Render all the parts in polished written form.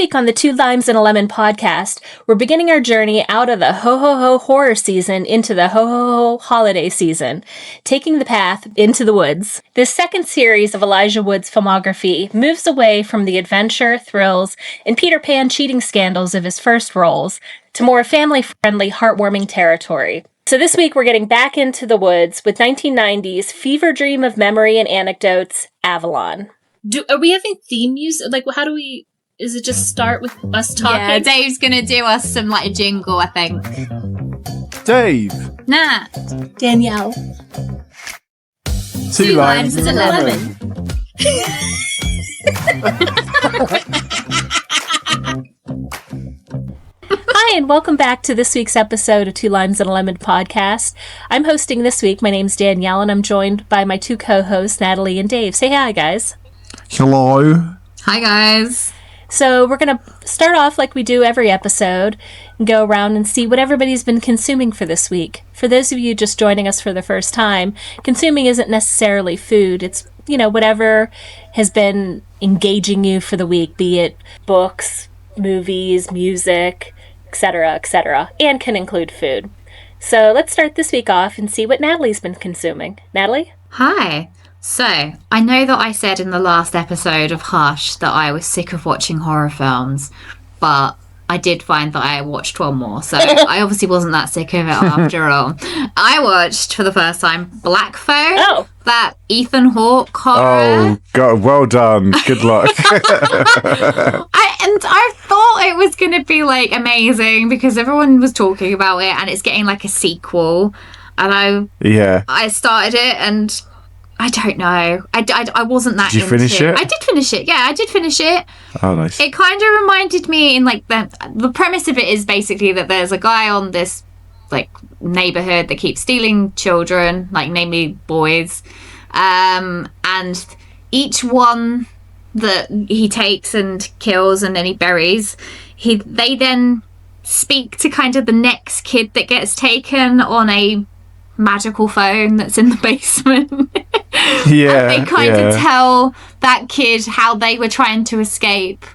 week on the Two Limes and a Lemon podcast, we're beginning our journey out of the ho-ho-ho horror season into the ho-ho-ho holiday season, taking the path into the woods. This second series of Elijah Wood's filmography moves away from the adventure, thrills, and Peter Pan cheating scandals of his first roles to more family-friendly, heartwarming territory. So this week we're getting back into the woods with 1990's fever dream of memory and anecdotes, Avalon. Are we having theme music? Like, how do we... Is it just start with us talking? Yeah, Dave's gonna do us some, like, a jingle, I think. Dave. Nah. Danielle. Two limes and a lemon. Hi, and welcome back to this week's episode of Two Limes and a Lemon podcast. I'm hosting this week. My name's Danielle, and I'm joined by my two co-hosts, Natalie and Dave. Say hi, guys. Hello. Hi, guys. So we're going to start off like we do every episode and go around and see what everybody's been consuming for this week. For those of you just joining us for the first time, consuming isn't necessarily food. It's, whatever has been engaging you for the week, be it books, movies, music, etc., and can include food. So let's start this week off and see what Natalie's been consuming. Natalie? Hi. So, I know that I said in the last episode of Hush that I was sick of watching horror films, but I did find that I watched one more, so I obviously wasn't that sick of it after all. I watched, for the first time, Black Phone, that Ethan Hawke horror. Oh, God, well done. Good luck. I thought it was going to be, like, amazing, because everyone was talking about it, and it's getting, like, a sequel, and I started it, and... I don't know. I wasn't that into it. Did you finish it? I did finish it. Yeah, I did finish it. Oh, nice. It kind of reminded me in, like, the premise of it is basically that there's a guy on this, like, neighborhood that keeps stealing children, like, namely boys. And each one that he takes and kills and then he buries, they then speak to kind of the next kid that gets taken on a magical phone that's in the basement. Yeah, and they kind of tell that kid how they were trying to escape.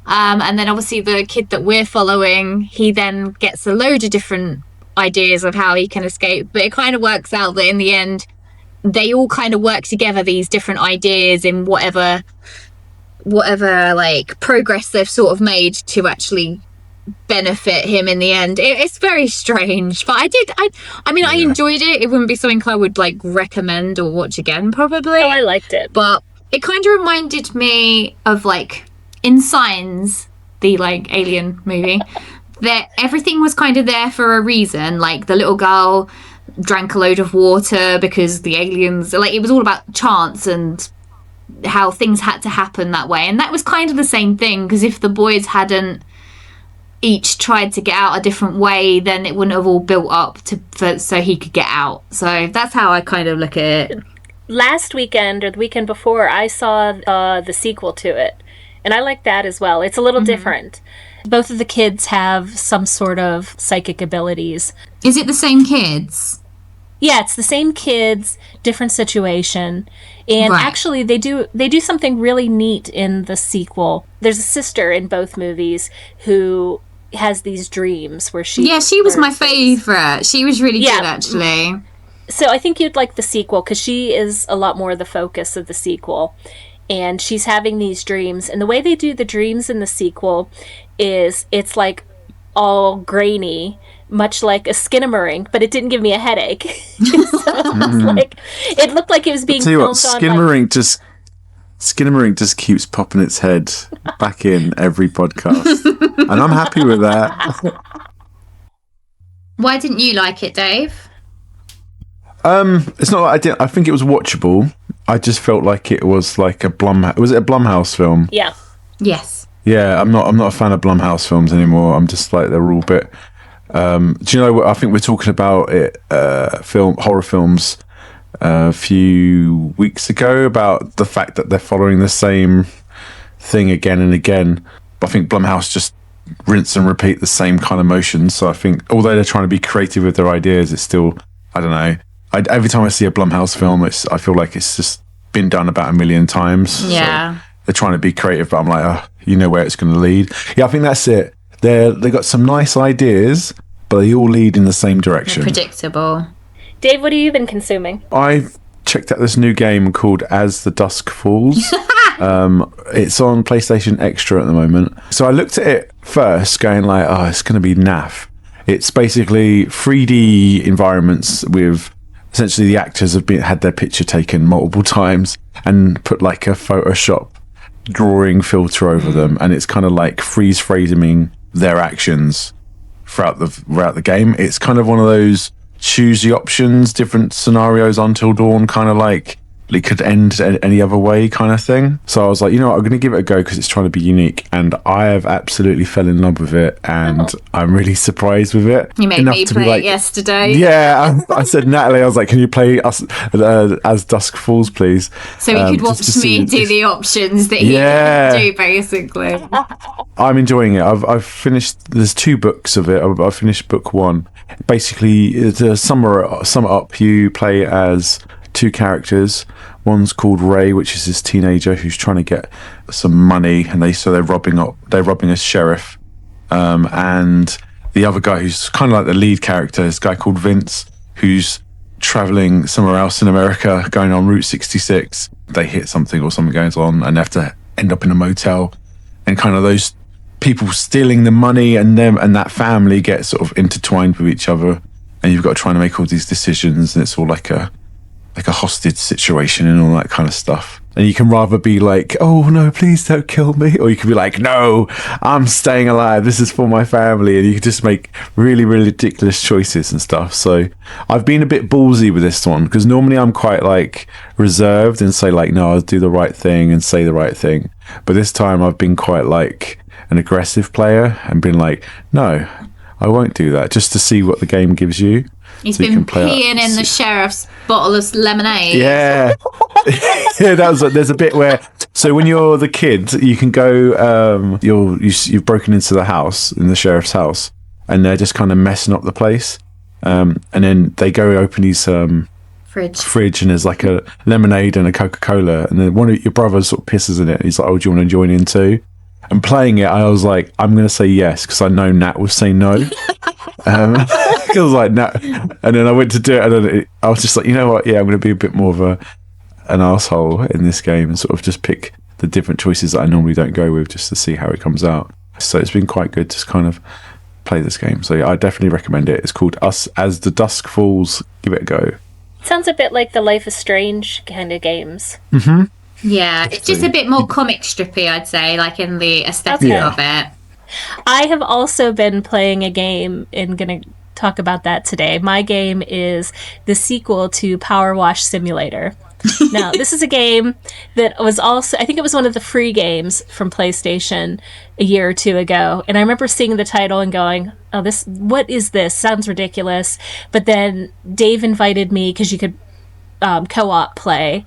And then obviously the kid that we're following, he then gets a load of different ideas of how he can escape. But it kind of works out that in the end, they all kind of work together, these different ideas in whatever like progress they've sort of made to actually benefit him in the end. It's very strange, but I enjoyed it. It wouldn't be something I would like recommend or watch again probably. Oh, I liked it, but it kind of reminded me of like in Signs, the like alien movie, that everything was kind of there for a reason. Like the little girl drank a load of water because the aliens, like it was all about chance and how things had to happen that way. And that was kind of the same thing, because if the boys hadn't each tried to get out a different way, then it wouldn't have all built up so he could get out. So that's how I kind of look at it. Last weekend or the weekend before, I saw the sequel to it, and I like that as well. It's a little different. Both of the kids have some sort of psychic abilities. Is it the same kids? Yeah, it's the same kids, different situation. And actually, they do something really neat in the sequel. There's a sister in both movies who has these dreams where she was my favorite. She was really good, actually. So I think you'd like the sequel, because she is a lot more the focus of the sequel, and she's having these dreams. And the way they do the dreams in the sequel is it's like all grainy, much like a Skinamarink, but it didn't give me a headache. So it looked like it was being filmed on. Skinamarink just keeps popping its head back in every podcast, and I'm happy with that. Why didn't you like it, Dave? It's not like I didn't. I think it was watchable. I just felt like it was like a Was it a Blumhouse film? Yeah. Yes. Yeah, I'm not a fan of Blumhouse films anymore. I'm just like, they're all a bit. Do you know what? I think we're talking about it. Horror films. A few weeks ago about the fact that they're following the same thing again and again. But I think Blumhouse just rinse and repeat the same kind of motions. So I think although they're trying to be creative with their ideas, it's still, I don't know. Every time I see a Blumhouse film, I feel like it's just been done about a million times. Yeah. So they're trying to be creative, but I'm like, you know where it's going to lead. Yeah, I think that's it. They got some nice ideas, but they all lead in the same direction. Predictable. Dave, what have you been consuming? I've checked out this new game called As the Dusk Falls. It's on PlayStation Extra at the moment. So I looked at it first going like, oh, it's going to be naff. It's basically 3D environments with essentially the actors have had their picture taken multiple times and put like a Photoshop drawing filter over them, and it's kind of like freeze framing their actions throughout the game. It's kind of one of those choose the options, different scenarios until dawn, kind of like it could end any other way kind of thing. So I was like, you know what, I'm going to give it a go because it's trying to be unique, and I have absolutely fell in love with it, and I'm really surprised with it. You made me play it yesterday. Yeah, I said, Natalie, I was like, can you play us As Dusk Falls, please? So you could watch me do the options that he can do, basically. I'm enjoying it. I've finished, there's 2 books of it. I've finished book 1. Basically, to sum it up, you play as 2 characters. One's called Ray, which is this teenager who's trying to get some money, and they're robbing a sheriff. And the other guy who's kind of like the lead character is a guy called Vince, who's traveling somewhere else in America, going on Route 66. They hit something or something goes on, and they have to end up in a motel, and kind of those people stealing the money and that family get sort of intertwined with each other, and you've got to try and make all these decisions, and it's all like a hostage situation and all that kind of stuff. And you can rather be like, oh no, please don't kill me, or you can be like, no, I'm staying alive, this is for my family, and you can just make really, really ridiculous choices and stuff. So I've been a bit ballsy with this one, because normally I'm quite like reserved and say like, no, I'll do the right thing and say the right thing, but this time I've been quite like an aggressive player and been like, no, I won't do that, just to see what the game gives you. He's been peeing in the sheriff's bottle of lemonade. Yeah. Yeah, there's a bit where, so when you're the kid, you can go, you've broken into the sheriff's house, and they're just kind of messing up the place. And then they go open his fridge, and there's like a lemonade and a Coca-Cola, and then one of your brothers sort of pisses in it. He's like, oh, do you want to join in too? And playing it, I was like, I'm going to say yes, because I know Nat will say no. I was like, no. And then I went to do it, and then I was just like, you know what? Yeah, I'm going to be a bit more of an asshole in this game and sort of just pick the different choices that I normally don't go with, just to see how it comes out. So it's been quite good to kind of play this game. So yeah, I definitely recommend it. It's called As the Dusk Falls. Give it a go. Sounds a bit like the Life is Strange kind of games. Mm-hmm. Yeah, it's just a bit more comic strippy, I'd say, like in the aesthetic of it. I have also been playing a game and going to talk about that today. My game is the sequel to Power Wash Simulator. Now, this is a game that was also, I think it was one of the free games from PlayStation a year or 2 ago. And I remember seeing the title and going, oh, what is this? Sounds ridiculous. But then Dave invited me because you could co-op play.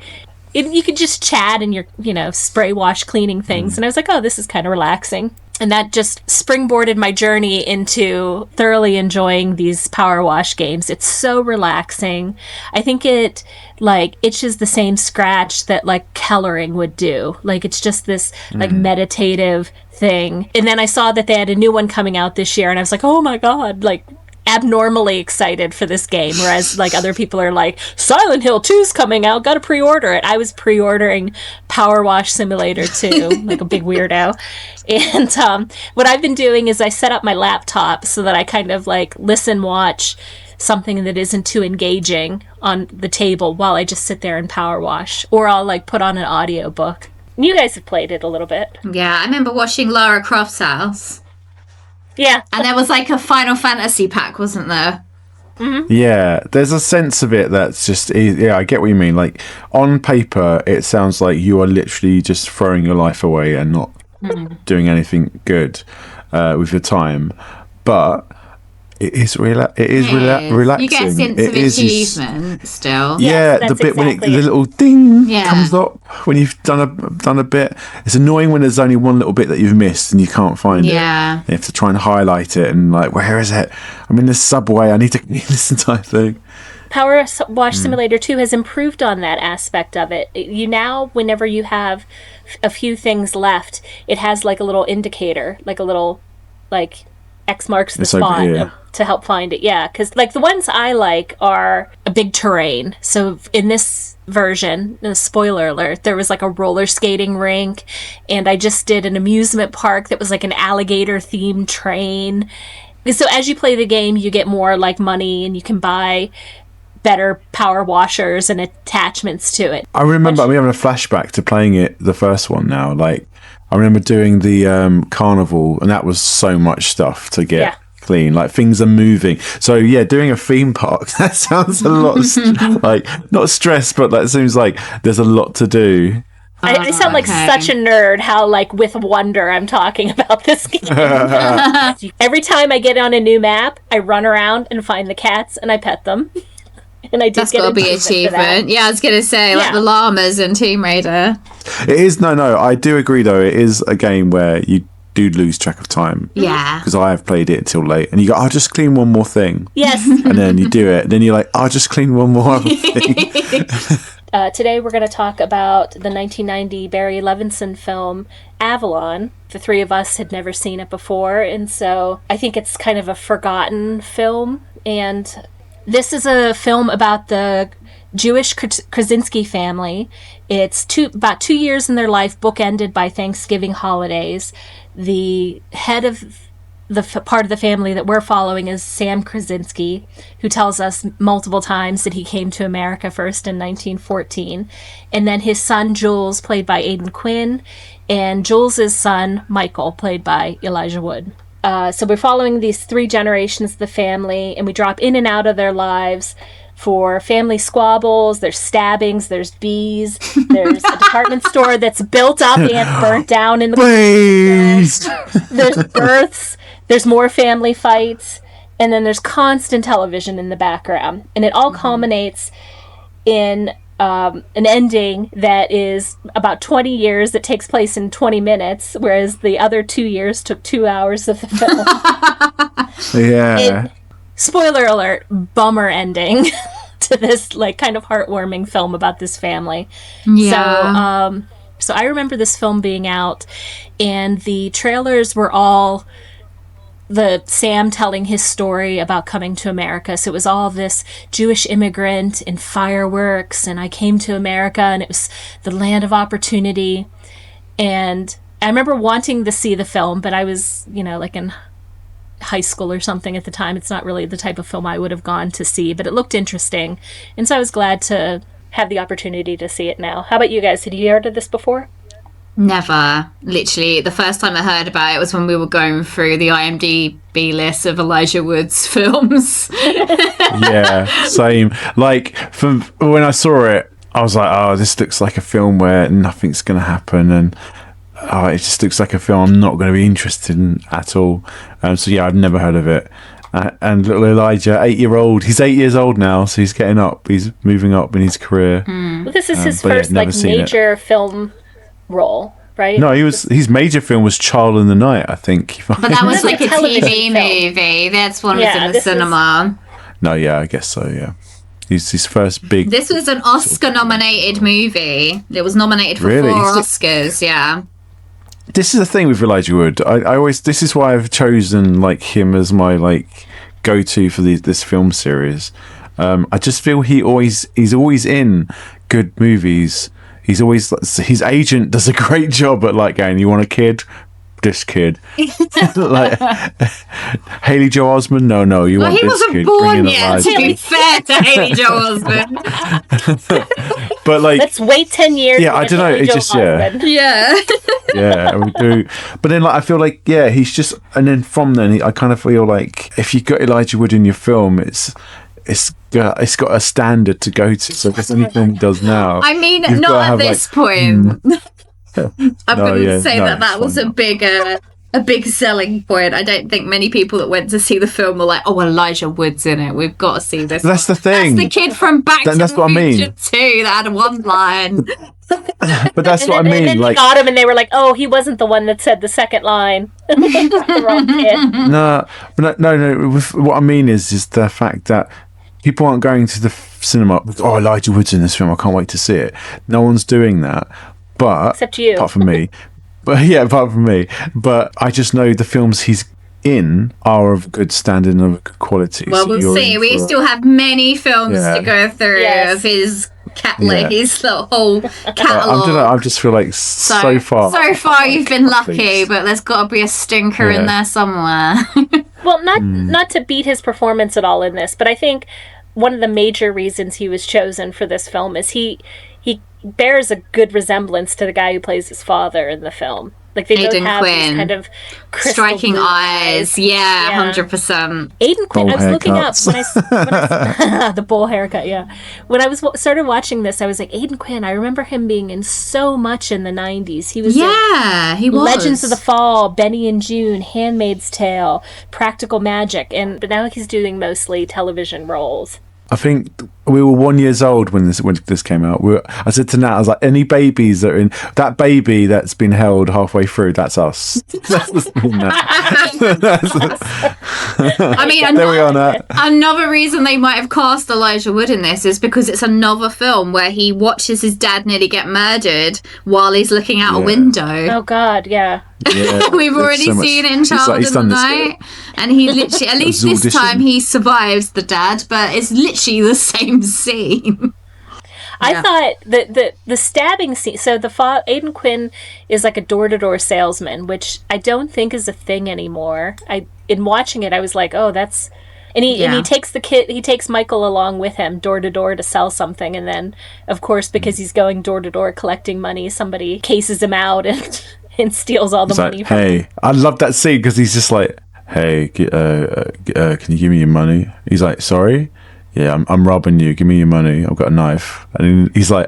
You could just chat and you're, spray wash cleaning things. And I was like, oh, this is kind of relaxing. And that just springboarded my journey into thoroughly enjoying these power wash games. It's so relaxing. I think it itches the same scratch that coloring would do. It's just this meditative thing. And then I saw that they had a new one coming out this year, and I was like, oh my God, abnormally excited for this game, whereas other people are like, Silent Hill 2's coming out, gotta pre-order it. I was pre-ordering Power Wash Simulator 2 like a big weirdo. And what I've been doing is I set up my laptop so that I kind of watch something that isn't too engaging on the table while I just sit there and power wash, or I'll put on an audio book. You guys have played it a little bit. Yeah, I remember watching Lara Croft's house. Yeah. And there was a Final Fantasy pack, wasn't there? Mm-hmm. Yeah, there's a sense of it that's just, yeah, I get what you mean. On paper, it sounds like you are literally just throwing your life away and not doing anything good with your time. But it is relaxing. You get a sense of achievement still. Yeah, yes, the bit exactly when the little ding Yeah. comes up when you've done a bit. It's annoying when there's only one little bit that you've missed and you can't find it. Yeah. You have to try and highlight it and where is it? I'm in this subway. I need to clean this entire thing. Power Wash Simulator 2 has improved on that aspect of it. You now, whenever you have a few things left, it has like a little indicator, like a little, like, X marks the spot to help find it. Yeah, because like the ones I like are a big terrain. So in this version, spoiler alert, there was like a roller skating rink, and I just did an amusement park that was like an alligator themed train. So as you play the game, you get more like money, and you can buy better power washers and attachments to it. I remember I'm having a flashback to playing it, the first one now. Like, I remember doing the carnival, and that was so much stuff to get clean. Like, things are moving. So yeah, doing a theme park, that sounds a lot like, not stress, but that seems like there's a lot to do. I sound like such a nerd how, like, with wonder I'm talking about this game. Every time I get on a new map, I run around and find the cats and I pet them. And I do That's got to be an achievement. Yeah, I was going to say, like the llamas in Tomb Raider. It is, no, I do agree, though. It is a game where you do lose track of time. Yeah. Because I have played it until late. And you go, I'll just clean one more thing. Yes. And then you do it. And then you're like, I'll just clean one more other thing. Today we're going to talk about the 1990 Barry Levinson film, Avalon. The three of us had never seen it before, and so I think it's kind of a forgotten film. And this is a film about the Jewish Krasinski family. It's about 2 years in their life, bookended by Thanksgiving holidays. The head of the part of the family that we're following is Sam Krasinski, who tells us multiple times that he came to America first in 1914. And then his son, Jules, played by Aidan Quinn, and Jules' son, Michael, played by Elijah Wood. So we're following these three generations of the family, and we drop in and out of their lives for family squabbles, there's stabbings, there's bees, there's a department store that's built up and burnt down in the Please. There's births, there's more family fights, and then there's constant television in the background. And it all culminates in an ending that is about 20 years that takes place in 20 minutes, whereas the other 2 years took 2 hours of the film. Yeah. Spoiler alert, bummer ending to this like kind of heartwarming film about this family. Yeah. So I remember this film being out, and the trailers were all the Sam telling his story about coming to America. So it was all this Jewish immigrant and fireworks, and I came to America and it was the land of opportunity. And I remember wanting to see the film, but I was, like in high school or something at the time. It's not really the type of film I would have gone to see, but it looked interesting. And so I was glad to have the opportunity to see it now. How about you guys? Had you heard of this before? Never. Literally, the first time I heard about it was when we were going through the IMDb list of Elijah Wood's films. Yeah, same. Like, from when I saw it, I was like, oh, this looks like a film where nothing's going to happen, and it just looks like a film I'm not going to be interested in at all. So yeah, I'd never heard of it. And little Elijah, 8-year-old, he's 8 years old now, so he's getting up. He's moving up in his career. Well, this is his first major film role, right? No, his major film was Child in the Night, I think. But that was like a TV movie. That's one was in the cinema. No, yeah, I guess so, yeah. He's his first big... This was an Oscar-nominated movie. It was nominated for 4 Oscars, yeah. This is the thing with Elijah Wood. I always... This is why I've chosen him as my go-to for this film series. I just feel he's always in good movies. He's always... His agent does a great job at going, you want a kid? This kid. Haley Joel Osment? No, you want this kid. He wasn't born yet, to be fair to Haley Joel Osment. But let's wait 10 years. Yeah, I don't know. It just, Yeah. Yeah, we do. But then I feel he's just... And then from then, I kind of feel like if you've got Elijah Wood in your film, it's got a standard to go to. So if there's anything he does now... I mean, not at this point. I'm going to say that was a big selling point. I don't think many people that went to see the film were like, oh, Elijah Wood's in it. We've got to see this. That's the thing. That's the kid from Back to the Future 2 that had one line. But that's what I mean. And then they got him and they were like, oh, he wasn't the one that said the second line. The wrong kid. No. What I mean is the fact that people aren't going to the cinema. Oh, Elijah Wood's in this film. I can't wait to see it. No one's doing that, but Except you. apart from me. But yeah, apart from me. But I just know the films he's in are of good standard and of good quality. Well, So we'll you're see. in We for- still have many films Yeah. to go through Yes. of his Yeah. his whole catalogue. I just feel like so far. So far, you've been lucky, Please. but there's got to be a stinker in Yeah. there somewhere. Well, not to beat his performance at all in this, but I think one of the major reasons he was chosen for this film is he bears a good resemblance to the guy who plays his father in the film. Like they both Aidan have these Quinn. kind of crystal Striking blue eyes. Yeah, Yeah. 100%. Aidan Quinn. Bowl I was looking up haircuts. when I the bowl haircut. Yeah, when I was started watching this, I was like, Aidan Quinn. I remember him being in so much in the '90s. He was in Yeah, he was. Legends of the Fall, Benny and June, Handmaid's Tale, Practical Magic, but now he's doing mostly television roles. I think we were 1 year old when this came out. I said to Nat, I was like, any babies that are in that baby that's been held halfway through, that's us. That's I mean, there we are, Nat. another reason they might have cast Elijah Wood in this is because it's another film where he watches his dad nearly get murdered while he's looking out a window. Oh God, yeah. Yeah, We've there's already so much- seen it in he's like- Child he's in the done this Night, and he literally, at least this audition. time, he survives the dad, but it's literally the same scene. I Yeah. thought the stabbing scene. So Aidan Quinn is like a door-to-door salesman, which I don't think is a thing anymore. In watching it, I was like, oh, that's. And he takes he takes Michael along with him door to door to sell something, and then of course because he's going door to door collecting money, somebody cases him out and steals all the It's money like, from him. hey, I love that scene because he's just like, hey, can you give me your money? He's like, sorry? Yeah, I'm robbing you. Give me your money. I've got a knife. And he's like,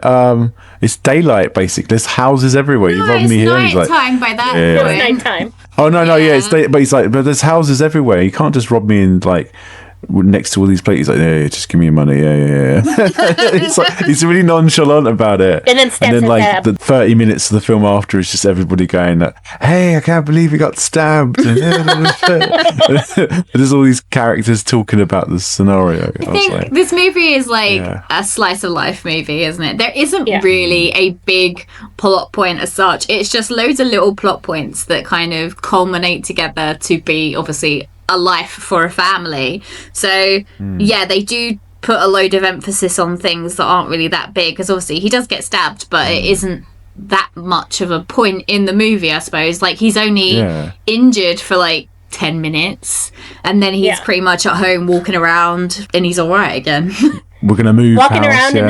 it's daylight, basically. There's houses everywhere. You robbed it's me here. He's night like, time by that Yeah. It's point. nighttime. oh, no, yeah, it's but he's like, but there's houses everywhere. You can't just rob me in, like, next to all these places. He's like, yeah, just give me your money. Yeah. he's really nonchalant about it. And then stabs his like, dad. the 30 minutes of the film after is just everybody going, hey, I can't believe he got stabbed. There's all these characters talking about the scenario. I think this movie is like a slice of life movie, isn't it? There isn't really a big plot point as such. It's just loads of little plot points that kind of culminate together to be obviously a life for a family. So yeah, they do put a load of emphasis on things that aren't really that big, because obviously he does get stabbed, but it isn't that much of a point in the movie, I suppose. Like, he's only injured for like 10 minutes, and then he's pretty much at home walking around and he's all right again. We're gonna move Walking house, around in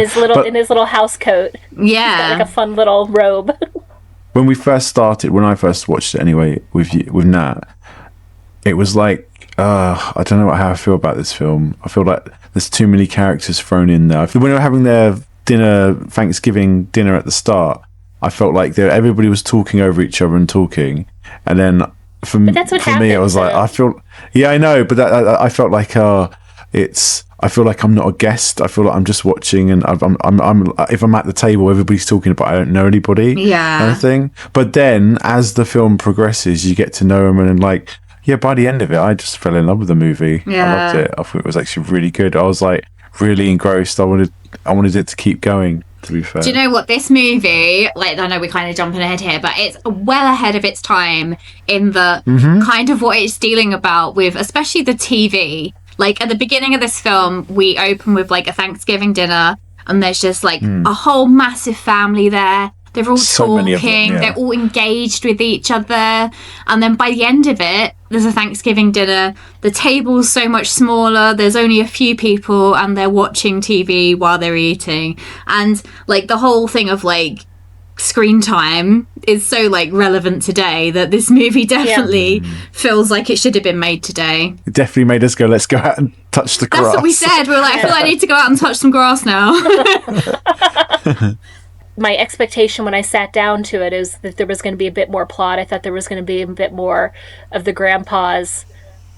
his little house coat. Yeah. Got like a fun little robe. When I first watched it anyway with Nat, it was like, I don't know how I feel about this film. I feel like there's too many characters thrown in there. When they were having their Thanksgiving dinner at the start, I felt like everybody was talking over each other and talking, and then that's what for me it was like, I know, but I felt like I feel like I'm not a guest. I feel like I'm just watching, and I'm if I'm at the table, everybody's talking, but I don't know anybody. Yeah. Kind of thing. But then as the film progresses, you get to know them, and like, by the end of it, I just fell in love with the movie. Yeah. I loved it. I thought it was actually really good. I was like really engrossed. I wanted it to keep going, to be fair. Do you know what, this movie, like, I know we're kind of jumping ahead here, but it's well ahead of its time in the kind of what it's dealing about with, especially the TV. Like, at the beginning of this film, we open with like a Thanksgiving dinner, and there's just like a whole massive family there. They're all So many of them, talking, yeah. they're all engaged with each other. And then by the end of it, there's a Thanksgiving dinner. The table's so much smaller. There's only a few people, and they're watching TV while they're eating. And like the whole thing of like screen time is so like relevant today that this movie definitely feels like it should have been made today. It definitely made us go, let's go out and touch the grass. That's what we said. We were like, I feel like I need to go out and touch some grass now. My expectation when I sat down to it is that there was going to be a bit more plot. I thought there was going to be a bit more of the grandpa's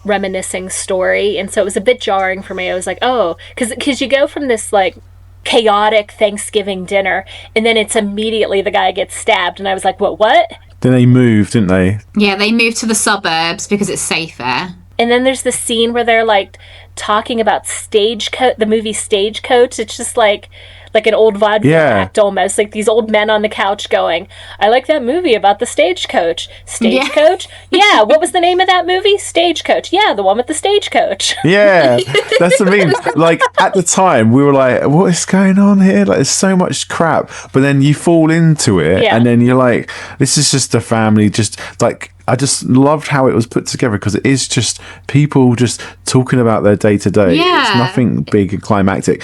reminiscing story, and so it was a bit jarring for me. I was like, oh, because you go from this like chaotic Thanksgiving dinner, and then it's immediately the guy gets stabbed, and I was like, what? Then they moved, didn't they? Yeah, they moved to the suburbs because it's safer. And then there's the scene where they're like talking about Stagecoach, the movie Stagecoach. It's just like an old vaudeville act almost, like these old men on the couch going, I like that movie about the stagecoach. Stagecoach? Yeah, what was the name of that movie? Stagecoach. Yeah, the one with the stagecoach. Yeah, that's the mean. Like, at the time, we were like, what is going on here? Like, there's so much crap. But then you fall into it, and then you're like, this is just a family, just like, I just loved how it was put together, because it is just people just talking about their day to day. It's nothing big and climactic.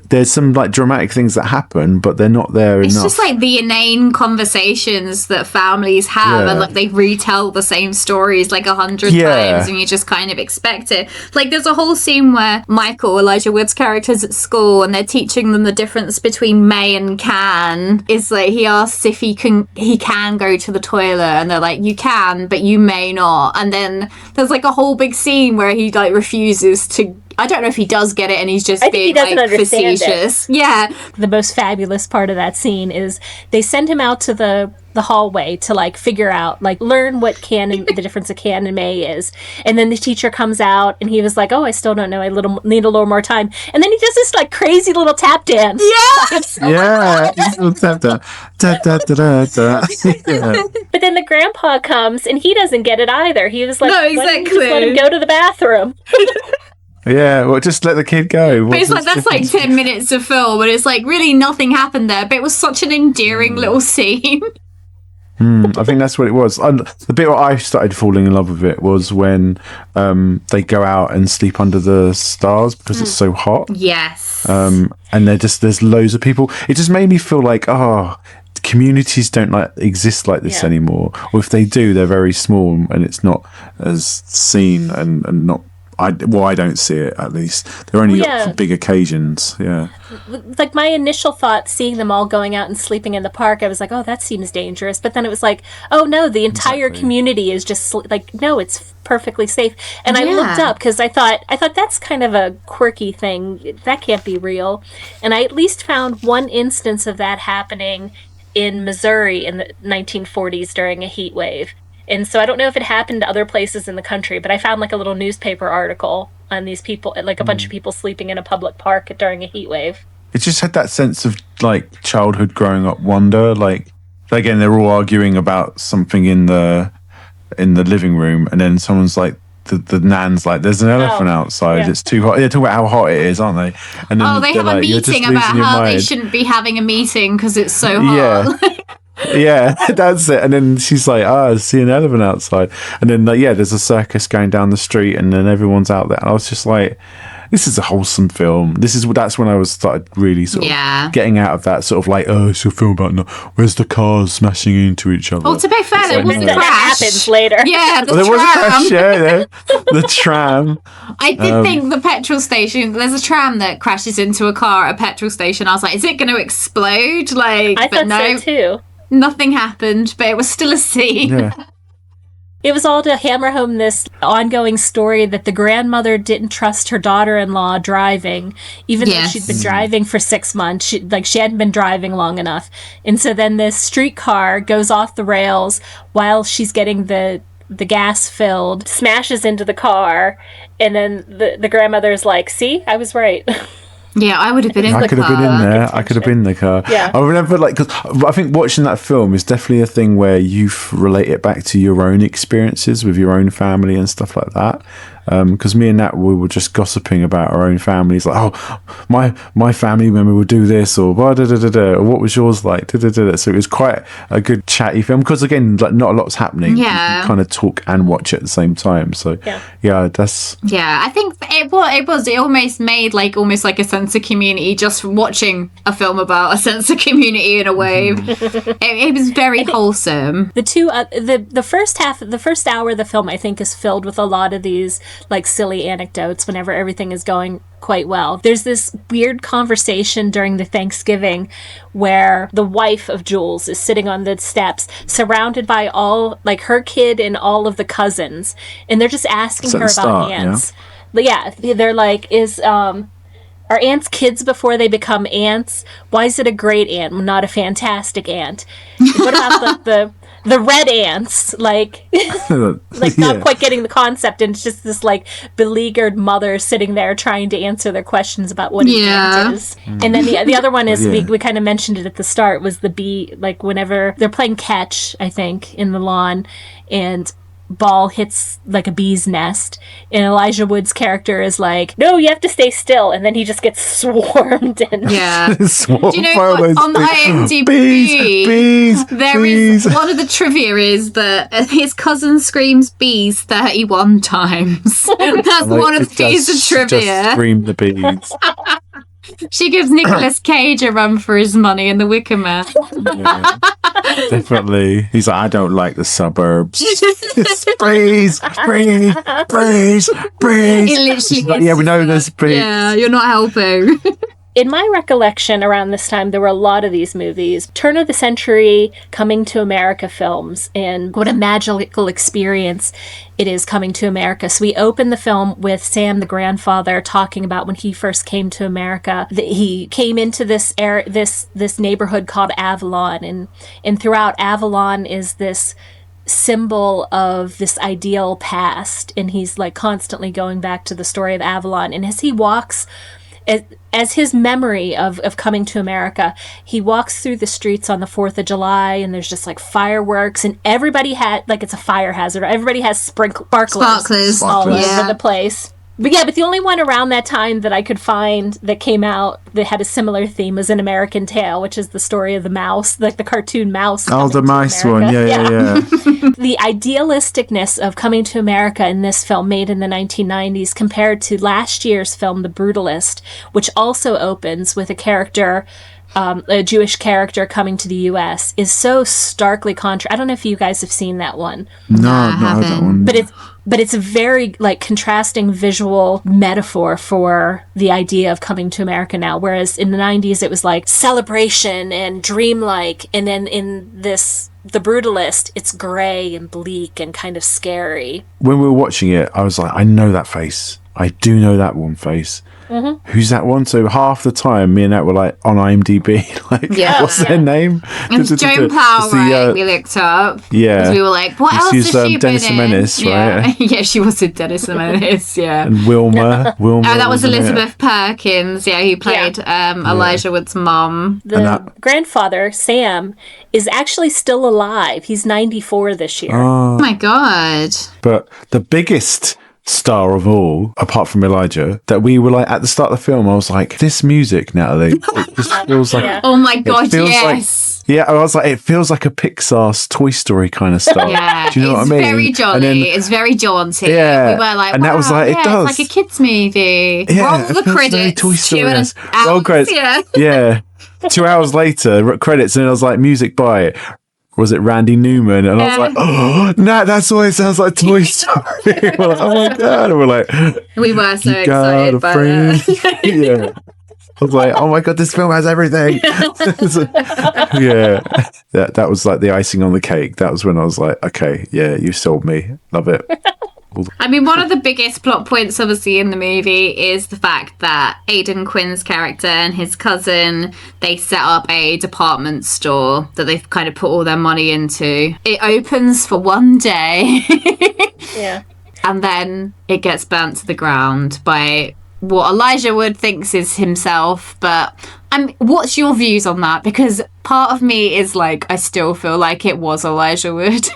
There's some like dramatic things that happen, but they're not there enough. It's just like the inane conversations that families have, and like they retell the same stories like 100 times, and you just kind of expect it. Like, there's a whole scene where Michael, Elijah Wood's character's at school, and they're teaching them the difference between may and can. It's like he asks if he can go to the toilet, and they're like, you can, but you may not. And then there's like a whole big scene where he like refuses to. I don't know if he does get it, and he's just being like facetious. Yeah. The most fabulous part of that scene is they send him out to the hallway to like figure out, like, learn what the difference of can and may is. And then the teacher comes out, and he was like, oh, I still don't know, I need a little more time. And then he does this like crazy little tap dance. Yeah, little tap dance. Da, da, da, da, da. But then the grandpa comes, and he doesn't get it either. He was like, no, exactly. Just let him go to the bathroom. Yeah, well, just let the kid go. But it's like, that's like 10 minutes of film, and it's like really nothing happened there, but it was such an endearing little scene. I think that's what it was. The bit where I started falling in love with it was when they go out and sleep under the stars because it's so hot. Yes. And there's loads of people. It just made me feel like, communities don't like exist like this anymore. Or if they do, they're very small, and it's not as seen and not. I don't see it, at least. They're only for big occasions. Yeah. Like, my initial thought, seeing them all going out and sleeping in the park, I was like, oh, that seems dangerous. But then it was like, oh, no, the entire community is just like, no, it's perfectly safe. And I looked up, because I thought that's kind of a quirky thing. That can't be real. And I at least found one instance of that happening in Missouri in the 1940s during a heat wave. And so I don't know if it happened to other places in the country, but I found like a little newspaper article on these people, like a bunch of people sleeping in a public park during a heat wave. It just had that sense of like childhood growing up wonder. Like, again, they're all arguing about something in the living room, and then someone's like, the nan's like, there's an elephant outside. It's too hot. They're talking about how hot it is, aren't they? And then they have a meeting about how they shouldn't be having a meeting because it's so hot. Yeah, that's it. And then she's like, I see an elephant outside. And then, there's a circus going down the street, and then everyone's out there. And I was just like, this is a wholesome film. That's when I started really sort of getting out of that sort of like, it's a film about where's the cars smashing into each other. Well, to be fair, there was a crash. That happens later. Yeah, there was a crash. Yeah, the tram. I did think the petrol station. There's a tram that crashes into a car at a petrol station. I was like, is it going to explode? Like, I thought so too. Nothing happened, but it was still a scene. Yeah. It was all to hammer home this ongoing story that the grandmother didn't trust her daughter-in-law driving, even though she'd been driving for 6 months. She hadn't been driving long enough. And so then this streetcar goes off the rails while she's getting the gas filled, smashes into the car, and then the grandmother's like, see, I was right. Yeah, I would have been in the car. I could have been in there. I could have been in the car. Yeah. I remember, because I think watching that film is definitely a thing where you relate it back to your own experiences with your own family and stuff like that. Because me and Nat, we were just gossiping about our own families, like, my family member would do this, or blah, da, da, da, da, or what was yours like, da, da, da, da. So it was quite a good chatty film, because again, like, not a lot's happening. Yeah, you kind of talk and watch at the same time. So that's I think it almost made almost like a sense of community just watching a film about a sense of community in a way. It was very wholesome. The first hour of the film, I think, is filled with a lot of these like silly anecdotes whenever everything is going quite well. There's this weird conversation during the Thanksgiving where the wife of Jules is sitting on the steps surrounded by all, like, her kid and all of the cousins, and they're just asking her about ants. Yeah, they're like, are ants kids before they become ants? Why is it a great ant, not a fantastic ant? What about the red ants, like not quite getting the concept, and it's just this like beleaguered mother sitting there trying to answer their questions about what an ant is. And then the other one is we kind of mentioned it at the start, was the bee, like whenever they're playing catch, I think, in the lawn, and ball hits like a bee's nest, and Elijah Wood's character is like, no, you have to stay still, and then he just gets swarmed and Do you know what? On the IMDb, bees, is one of the trivia is that his cousin screams bees 31 times. That's one of the piece of trivia. Just scream the bees. She gives Nicolas Cage a run for his money in The Wicker Man. Yeah, definitely. He's like, I don't like the suburbs. Breeze. It literally Like, yeah, we know there's breeze. Yeah, you're not helping. In my recollection, around this time, there were a lot of these movies. Turn of the century, coming to America films, and what a magical experience it is coming to America. So we open the film with Sam, the grandfather, talking about when he first came to America. That he came into this neighborhood called Avalon, and throughout Avalon is this symbol of this ideal past, and he's like constantly going back to the story of Avalon. And as he walks, as his memory of coming to America, he walks through the streets on the 4th of July, and there's just like fireworks, and everybody had, like, it's a fire hazard. Everybody has sparklers all over the place. But the only one around that time that I could find that came out that had a similar theme was An American Tail, which is the story of the mouse, like the cartoon mouse. Oh, the mice one. Yeah. The idealisticness of coming to America in this film, made in the 1990s, compared to last year's film, The Brutalist, which also opens with a character, a Jewish character coming to the U.S., is so starkly I don't know if you guys have seen that one. No, I've not heard that one. But it's a very like contrasting visual metaphor for the idea of coming to America now. Whereas in the 90s, it was like celebration and dreamlike. And then in The Brutalist, it's gray and bleak and kind of scary. When we were watching it, I was like, I know that face. I do know that one face. Mm-hmm. Who's that one? So half the time, me and Nat were like on IMDb, like, what's their name? It's Joan Powell, we looked up. Yeah. Because we were like, what else has she been Dennis the Menace, right? Yeah, she was in Dennis the Menace, yeah. And Wilma. Oh, that was Elizabeth Perkins, who played Elijah Wood's mum. The grandfather, Sam, is actually still alive. He's 94 this year. Oh my God. But the biggest star of all, apart from Elijah, that we were like at the start of the film, I was like, this music, Natalie, it just feels like oh my God, yes. I was like, it feels like a Pixar's Toy Story kind of stuff. Yeah, do you know what I mean? It's very jolly, it's very jaunty. Yeah, we were like, and that was like, it does, it's like a kids movie. Yeah, roll the credits. Toy Story. Roll credits. Yeah. 2 hours later, credits, and I was like, music by, was it Randy Newman? And I was like, oh, Nat, that's why it sounds like Toy Story. We're like, oh my God. And we're like, we were so excited by that. Yeah. I was like, oh my God, this film has everything. That was like the icing on the cake. That was when I was like, okay, yeah, you sold me. Love it. I mean, one of the biggest plot points, obviously, in the movie is the fact that Aidan Quinn's character and his cousin, they set up a department store that they've kind of put all their money into. It opens for one day. Yeah. And then it gets burnt to the ground by what Elijah Wood thinks is himself. But what's your views on that? Because part of me is like, I still feel like it was Elijah Wood.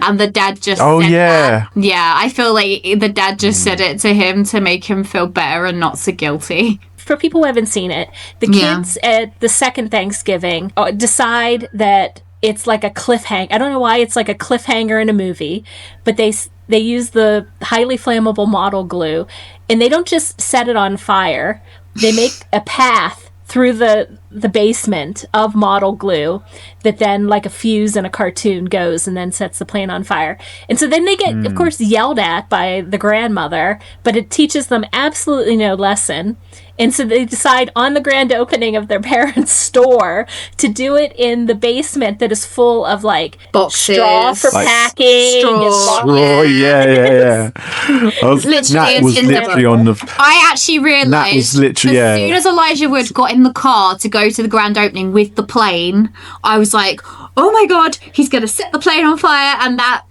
And the dad just said that. Yeah, I feel like the dad just said it to him to make him feel better and not so guilty. For people who haven't seen it, the kids at the second Thanksgiving decide that it's like a cliffhanger. I don't know why it's like a cliffhanger in a movie, but they use the highly flammable model glue, and they don't just set it on fire. They make a path through the basement of model glue that then, like a fuse in a cartoon, goes and then sets the plane on fire. And so then they get, of course, yelled at by the grandmother, but it teaches them absolutely no lesson. And so they decide on the grand opening of their parents' store to do it in the basement that is full of like boxes, straw for packing, straw. Yeah. Nat was literally on the. I actually realised Nat was literally as soon as Elijah Wood got in the car to go go to the grand opening with the plane, I was like, oh my God, he's going to set the plane on fire and that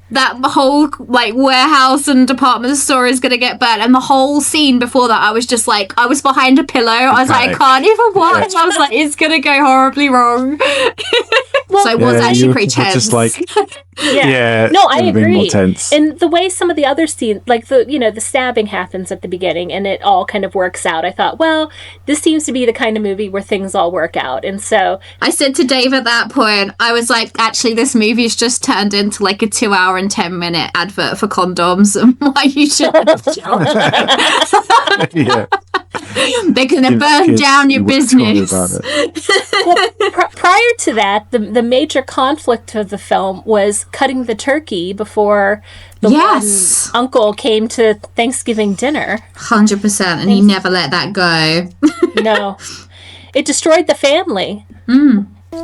whole like warehouse and department store is going to get burnt. And the whole scene before that, I was just like, I was behind a pillow. I was like, I can't even watch. I was like, it's going to go horribly wrong. So it was actually pretty tense. Just like, No, I agree. More tense. And the way some of the other scenes, like the stabbing happens at the beginning and it all kind of works out. I thought, well, this seems to be the kind of movie where things all work out. And so I said to Dave at that point, I was like, actually, this movie has just turned into like a 2-hour and 10-minute advert for condoms and why you should Yeah. They're going to burn down your business. Prior to that, the major conflict of the film was cutting the turkey before the one uncle came to Thanksgiving dinner. 100%, and he never let that go. No. It destroyed the family.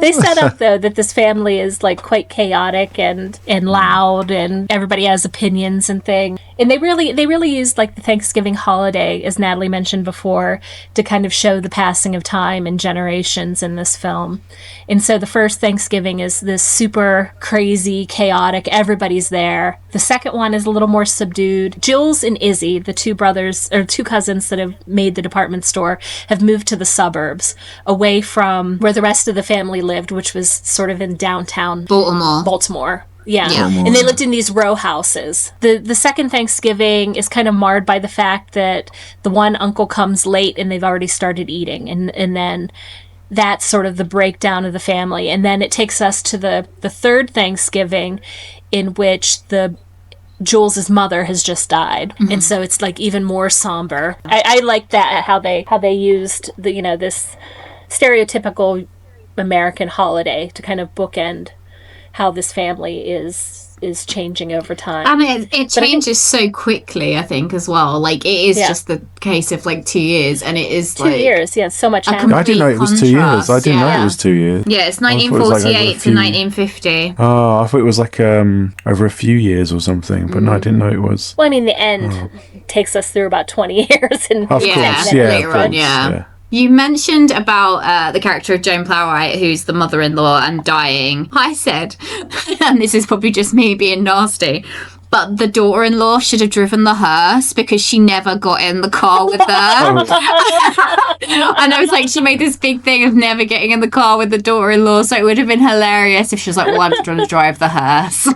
They set up, though, that this family is like quite chaotic and loud, and everybody has opinions and things. And they really used like the Thanksgiving holiday, as Natalie mentioned before, to kind of show the passing of time and generations in this film. And so the first Thanksgiving is this super crazy, chaotic, everybody's there. The second one is a little more subdued. Jules and Izzy, the two cousins that have made the department store, have moved to the suburbs, away from where the rest of the family lived, which was sort of in downtown Baltimore. Yeah. And they lived in these row houses. The second Thanksgiving is kind of marred by the fact that the one uncle comes late and they've already started eating. And then that's sort of the breakdown of the family. And then it takes us to the third Thanksgiving, in which Jules's mother has just died. And so it's like even more somber. I like that, how they used this stereotypical American holiday to kind of bookend how this family is changing over time. And it changes so quickly, I think, as well. Like, it is just the case of like 2 years, and it is 2 years, so much happened. I didn't know it was 2 years. I didn't know it was 2 years. Yeah, it's 1948 to 1950. Oh, I thought it was like over a few years or something, but no, I didn't know it was. Well, I mean, the end takes us through about 20 years. And of course, later on, yeah. You mentioned about the character of Joan Plowright, who's the mother-in-law and dying. I said, and this is probably just me being nasty, but the daughter-in-law should have driven the hearse because she never got in the car with her. And I was like, she made this big thing of never getting in the car with the daughter-in-law, so it would have been hilarious if she was like, well, I'm going to drive the hearse.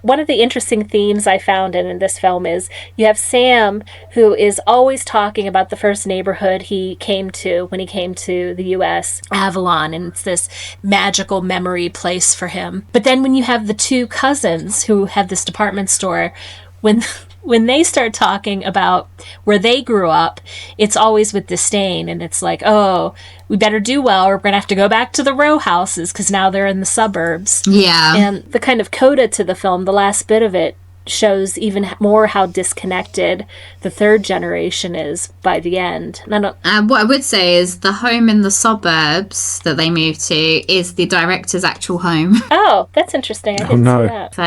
One of the interesting themes I found in this film is you have Sam, who is always talking about the first neighborhood he came to when he came to the U.S., Avalon, and it's this magical memory place for him. But then when you have the two cousins who have this department store, when they start talking about where they grew up, it's always with disdain. And it's like, oh, we better do well, or we're going to have to go back to the row houses because now they're in the suburbs. Yeah. And the kind of coda to the film, the last bit of it, shows even more how disconnected the third generation is by the end. What I would say is the home in the suburbs that they moved to is the director's actual home. Oh, that's interesting. I didn't see that.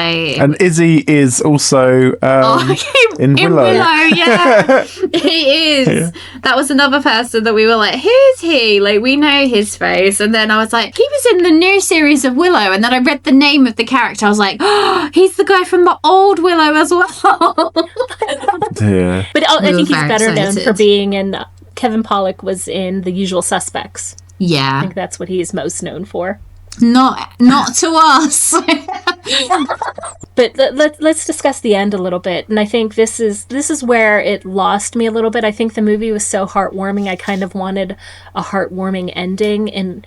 And Izzy is also in Willow. Yeah. He is. Yeah. That was another person that we were like, who's he? Like, we know his face. And then I was like, he was in the new series of Willow. And then I read the name of the character. I was like, oh, he's the guy from the old Willow as well. Yeah. But I think he's better known for being in... Kevin Pollak was in The Usual Suspects. Yeah. I think that's what he's most known for. Not to us. But let's discuss the end a little bit. And I think this is where it lost me a little bit. I think the movie was so heartwarming. I kind of wanted a heartwarming ending, and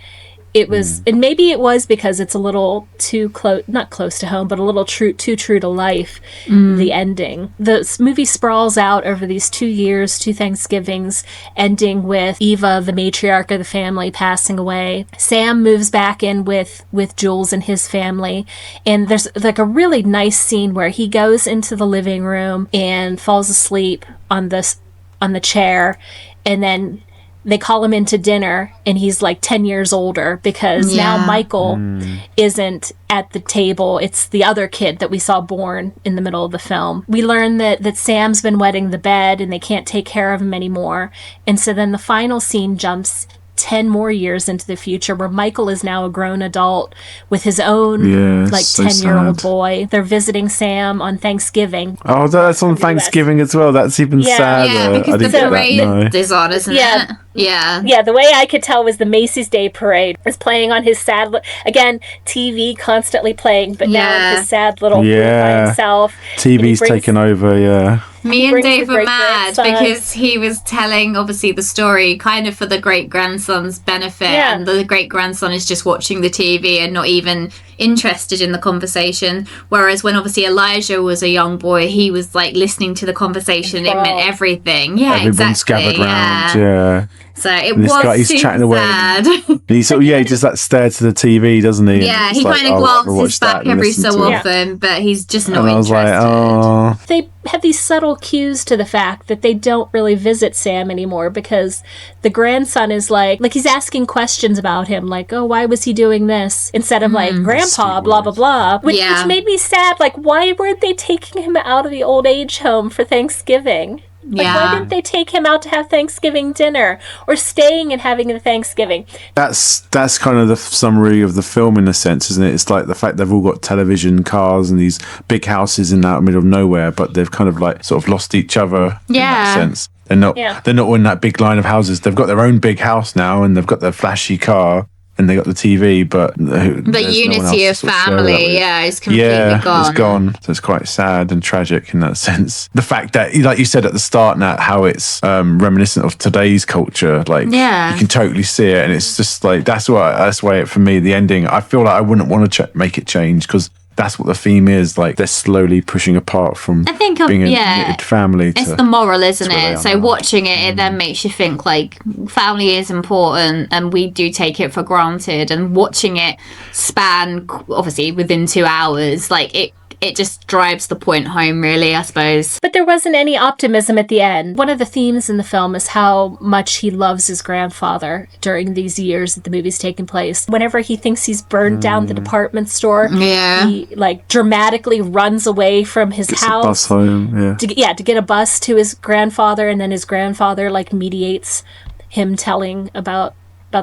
it was, and maybe it was because it's a little too close, not close to home, but a little too true to life, the ending. The movie sprawls out over these 2 years, 2 Thanksgivings, ending with Eva, the matriarch of the family, passing away. Sam moves back in with Jules and his family, and there's like a really nice scene where he goes into the living room and falls asleep on the chair, and then they call him into dinner, and he's like 10 years older because now Michael isn't at the table. It's the other kid that we saw born in the middle of the film. We learn that Sam's been wetting the bed and they can't take care of him anymore. And so then the final scene jumps 10 more years into the future where Michael is now a grown adult with his own like so 10-year-old sad. boy. They're visiting Sam on Thanksgiving. Oh, that's on Thanksgiving as well. That's even sadder. Yeah, because I the didn't get that, parade no. is on, isn't Yeah. it? Yeah. Yeah, the way I could tell was the Macy's Day Parade was playing on his sad, again, TV constantly playing, but now in his sad little room by himself. TV's taken over, yeah. Me and brings Dave the were mad great-grandson. because he was telling, obviously, the story kind of for the great-grandson's benefit, and the great-grandson is just watching the TV and not even interested in the conversation. Whereas when, obviously, Elijah was a young boy, he was, like, listening to the conversation. It meant everything. Yeah, Everyone's gathered round, yeah. So it And this was guy, he's super chatting away. sad. He sort of, he just like stared to the TV, doesn't he? Yeah, And he it's like, kind of I'll glances watch that back and every listen so to it. often, but he's just not And I was interested. like, oh. They have these subtle cues to the fact that they don't really visit Sam anymore because the grandson is like he's asking questions about him, like, oh, why was he doing this? Instead of like, Grandpa, blah, blah, blah. Which made me sad. Like, why weren't they taking him out of the old age home for Thanksgiving? Like, why didn't they take him out to have Thanksgiving dinner or staying and having the Thanksgiving? That's kind of the summary of the film in a sense, isn't it? It's like the fact they've all got television, cars, and these big houses in the middle of nowhere, but they've kind of like sort of lost each other in that sense. They're not in that big line of houses. They've got their own big house now, and they've got their flashy car. And they got the TV, but the unity of family, is completely gone. It's gone. So it's quite sad and tragic in that sense. The fact that, like you said at the start, Nat, how it's reminiscent of today's culture. Like, you can totally see it, and it's just like that's why for me the ending. I feel like I wouldn't want to make it change because that's what the theme is. Like they're slowly pushing apart from being a knitted family. It's the moral, isn't it? it? So watching it then makes you think like family is important, and we do take it for granted. And watching it span, obviously within 2 hours, like it just drives the point home, really, I suppose. But there wasn't any optimism at the end. One of the themes in the film is how much he loves his grandfather during these years that the movie's taking place. Whenever he thinks he's burned down the department store, he like dramatically runs away from his house. A bus home, to get a bus to his grandfather, and then his grandfather like mediates him telling about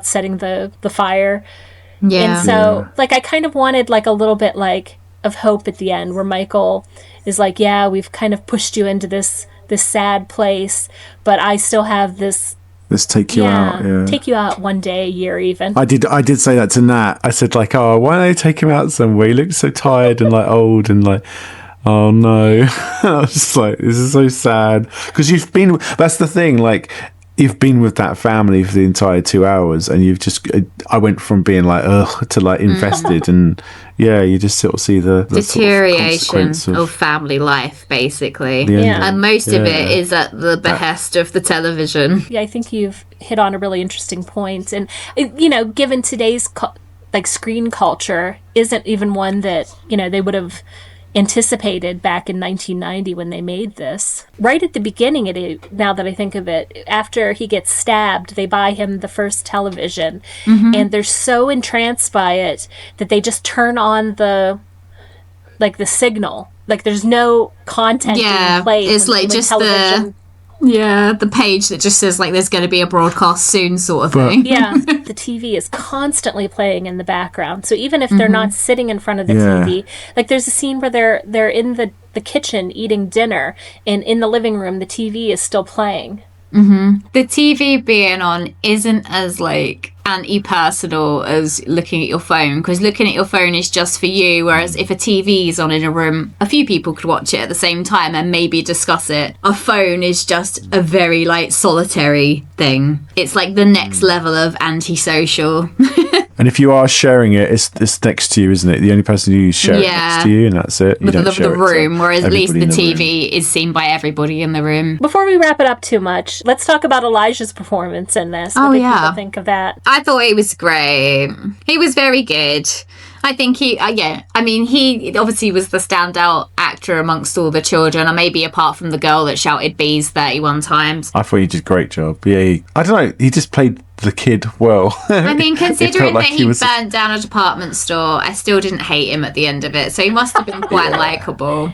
setting the fire. And so like I kind of wanted like a little bit like of hope at the end where Michael is like, we've kind of pushed you into this sad place, but I still have this. Let's take you out. Yeah. Take you out one day a year even. I did say that to Nat. I said like, oh, why don't they take him out somewhere? He looks so tired and like old and like, oh no. I was just like, this is so sad. Because that's the thing, like, you've been with that family for the entire 2 hours, and I went from being like, ugh, to like invested, and you just sort of see the deterioration sort of family life, basically. And most of it is at the behest of the television. Yeah, I think you've hit on a really interesting point. And, given today's screen culture isn't even one that, they would have anticipated back in 1990 when they made this. Right at the beginning, now that I think of it, after he gets stabbed, they buy him the first television, and they're so entranced by it that they just turn on the signal. Like there's no content being played. It's like just television. The page that just says like there's going to be a broadcast soon sort of thing. The TV is constantly playing in the background. So even if they're not sitting in front of the TV, like there's a scene where they're in the kitchen eating dinner, and in the living room the TV is still playing. The TV being on isn't as like anti-personal as looking at your phone, because looking at your phone is just for you, whereas if a TV is on in a room, a few people could watch it at the same time and maybe discuss it. A phone is just a very like solitary thing. It's like the next level of antisocial. And if you are sharing it, it's next to you, isn't it? The only person who's sharing it next to you, and that's it. You don't share the room, it to whereas at least the everybody in TV is seen by everybody in the room. Before we wrap it up too much, let's talk about Elijah's performance in this. What did people think of that? I thought he was great. He was very good. I think he obviously was the standout actor amongst all the children, or maybe apart from the girl that shouted bees 31 times. I thought he did a great job. Yeah, I don't know, he just played the kid well. I mean, considering that he burnt down a department store, I still didn't hate him at the end of it, so he must have been quite likeable.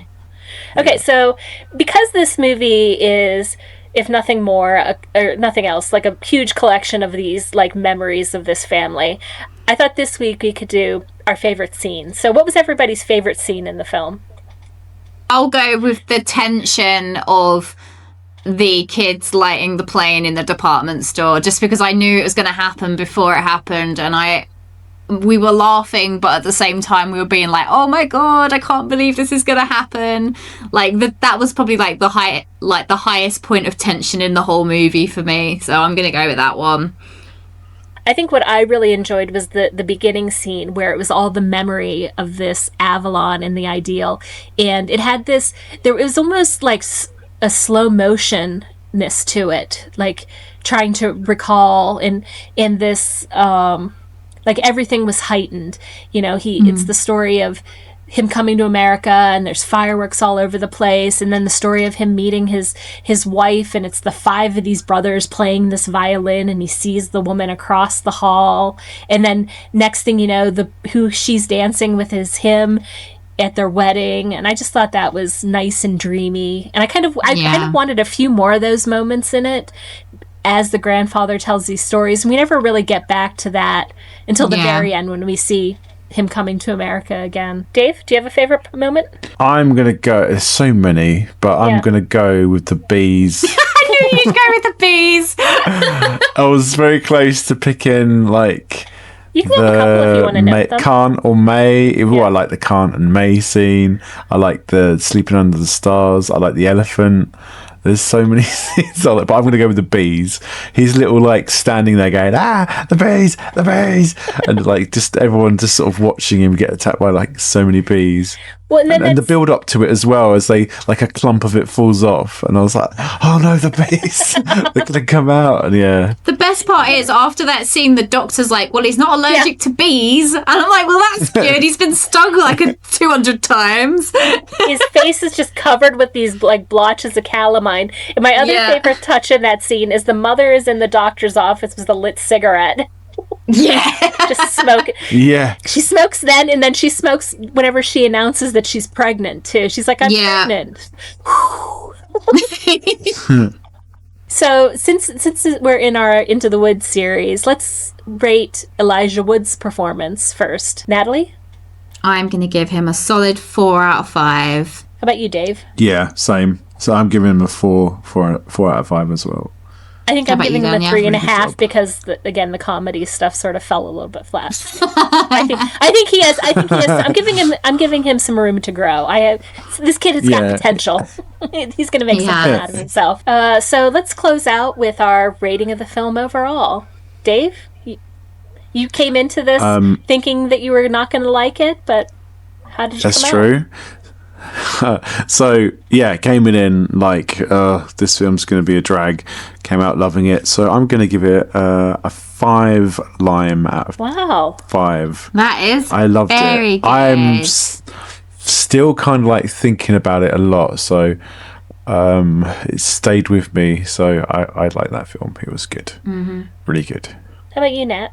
Okay, so because this movie is if nothing more, or nothing else, like a huge collection of these like memories of this family. I thought this week we could do our favorite scene. So what was everybody's favorite scene in the film? I'll go with the tension of the kids lighting the plane in the department store, just because I knew it was going to happen before it happened, and we were laughing, but at the same time we were being like, oh my god, I can't believe this is going to happen. Like that was probably like the highest point of tension in the whole movie for me, so I'm going to go with that one. I think what I really enjoyed was the beginning scene where it was all the memory of this Avalon and the ideal. And it had it was almost like a slow motionness to it, like trying to recall in this, like everything was heightened. You know, it's the story of him coming to America, and there's fireworks all over the place, and then the story of him meeting his wife, and it's the 5 of these brothers playing this violin, and he sees the woman across the hall, and then next thing you know, who she's dancing with is him at their wedding. And I just thought that was nice and dreamy, and I kind of wanted a few more of those moments in it as the grandfather tells these stories, and we never really get back to that until the very end when we see him coming to America again. Dave, do you have a favorite moment? I'm going to go, there's so many, but I'm going to go with the bees. I knew you'd go with the bees. I was very close to picking, like, you can have a couple if you want to note them. Kant or May. I like the Kant and May scene. I like the sleeping under the stars. I like the elephant. There's so many scenes, but I'm going to go with the bees. He's little, like, standing there going, the bees, and like just everyone just sort of watching him get attacked by like so many bees. Well, and the build up to it as well, as they like a clump of it falls off, and I was like, oh no, the bees, they're going to come out, and The best part is after that scene, the doctor's like, well, he's not allergic to bees, and I'm like, well, that's good. He's been stung like 200 times. His face is just covered with these like blotches of calamine. And my other favorite touch in that scene is the mother is in the doctor's office with a lit cigarette. Just smoking. Yeah. She smokes then, and then she smokes whenever she announces that she's pregnant too. She's like, I'm pregnant. So since we're in our Into the Woods series, let's rate Elijah Wood's performance first. Natalie? I'm going to give him a solid 4 out of 5. How about you, Dave? Yeah, same. So I'm giving him a 4 out of 5 as well. I think I'm giving him a 3.5 because again the comedy stuff sort of fell a little bit flat. I think he has. I'm giving him some room to grow. This kid has got potential. He's going to make something out of himself. So let's close out with our rating of the film overall. Dave, you came into this thinking that you were not going to like it, but how did you? That's true. So came in like this film's going to be a drag. Came out loving it, so I'm going to give it a 5 lime out of 5. That is I loved very it. Good. I'm still kind of like thinking about it a lot, so it stayed with me. So I like that film. It was good, really good. How about you, Nat?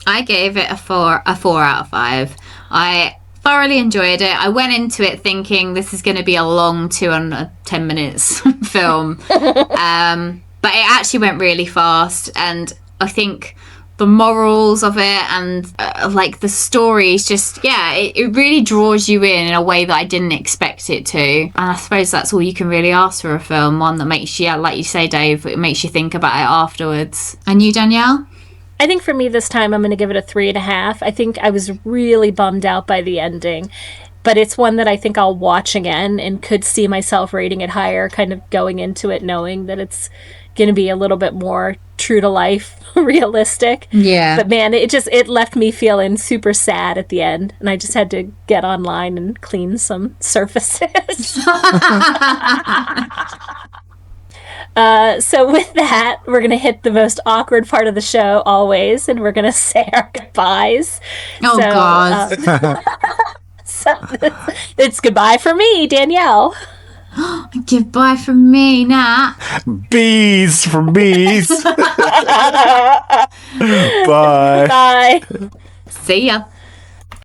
I gave it a 4 out of 5. I thoroughly enjoyed it. I went into it thinking this is going to be a long 210 minutes film, but it actually went really fast, and I think the morals of it and like the story is just it really draws you in a way that I didn't expect it to, and I suppose that's all you can really ask for a film, one that makes you, like you say, Dave, it makes you think about it afterwards. And you, Danielle? I think for me this time I'm going to give it a 3.5. I think I was really bummed out by the ending, but it's one that I think I'll watch again and could see myself rating it higher, kind of going into it knowing that it's going to be a little bit more true to life, realistic. Yeah. But man, it left me feeling super sad at the end, and I just had to get online and clean some surfaces. So with that, we're going to hit the most awkward part of the show always, and we're going to say our goodbyes. God. So it's goodbye for me, Danielle. Goodbye from me, Nat. Bees from bees. Bye. Bye. See ya.